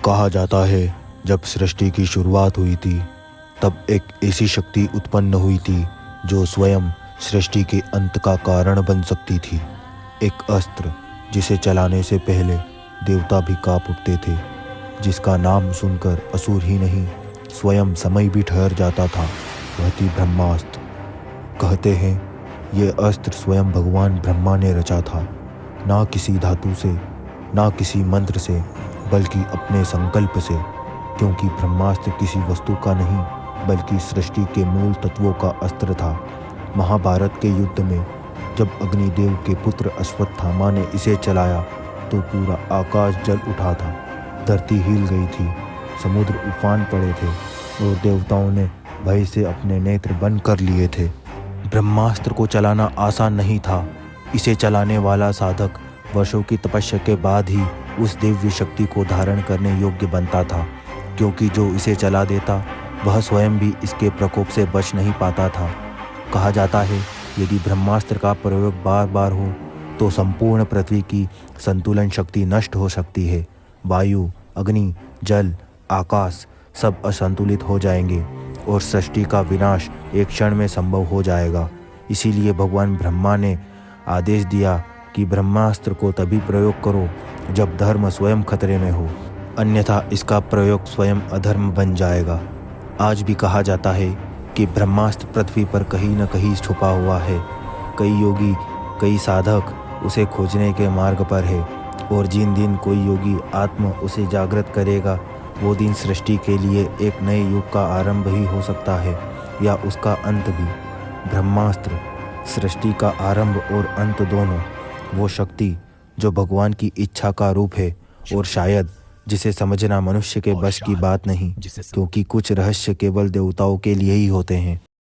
कहा जाता है जब सृष्टि की शुरुआत हुई थी तब एक ऐसी शक्ति उत्पन्न हुई थी जो स्वयं सृष्टि के अंत का कारण बन सकती थी। एक अस्त्र जिसे चलाने से पहले देवता भी कांप उठते थे, जिसका नाम सुनकर असुर ही नहीं स्वयं समय भी ठहर जाता था। वह थी ब्रह्मास्त्र। कहते हैं ये अस्त्र स्वयं भगवान ब्रह्मा ने रचा था, ना किसी धातु से, ना किसी मंत्र से, बल्कि अपने संकल्प से। क्योंकि ब्रह्मास्त्र किसी वस्तु का नहीं बल्कि सृष्टि के मूल तत्वों का अस्त्र था। महाभारत के युद्ध में जब अग्निदेव के पुत्र अश्वत्थामा ने इसे चलाया तो पूरा आकाश जल उठा था, धरती हिल गई थी, समुद्र उफान पड़े थे और देवताओं ने भय से अपने नेत्र बंद कर लिए थे। ब्रह्मास्त्र को चलाना आसान नहीं था। इसे चलाने वाला साधक वर्षों की तपस्या के बाद ही उस दिव्य शक्ति को धारण करने योग्य बनता था, क्योंकि जो इसे चला देता वह स्वयं भी इसके प्रकोप से बच नहीं पाता था। कहा जाता है यदि ब्रह्मास्त्र का प्रयोग बार बार हो तो संपूर्ण पृथ्वी की संतुलन शक्ति नष्ट हो सकती है। वायु, अग्नि, जल, आकाश सब असंतुलित हो जाएंगे और सृष्टि का विनाश एक क्षण में संभव हो जाएगा। इसीलिए भगवान ब्रह्मा ने आदेश दिया कि ब्रह्मास्त्र को तभी प्रयोग करो जब धर्म स्वयं खतरे में हो, अन्यथा इसका प्रयोग स्वयं अधर्म बन जाएगा। आज भी कहा जाता है कि ब्रह्मास्त्र पृथ्वी पर कहीं न कहीं छुपा हुआ है। कई योगी, कई साधक उसे खोजने के मार्ग पर है और जिन दिन कोई योगी आत्मा उसे जागृत करेगा वो दिन सृष्टि के लिए एक नए युग का आरंभ ही हो सकता है या उसका अंत भी। ब्रह्मास्त्र सृष्टि का आरंभ और अंत दोनों, वो शक्ति जो भगवान की इच्छा का रूप है और शायद जिसे समझना मनुष्य के बस की बात नहीं, क्योंकि कुछ रहस्य केवल देवताओं के लिए ही होते हैं।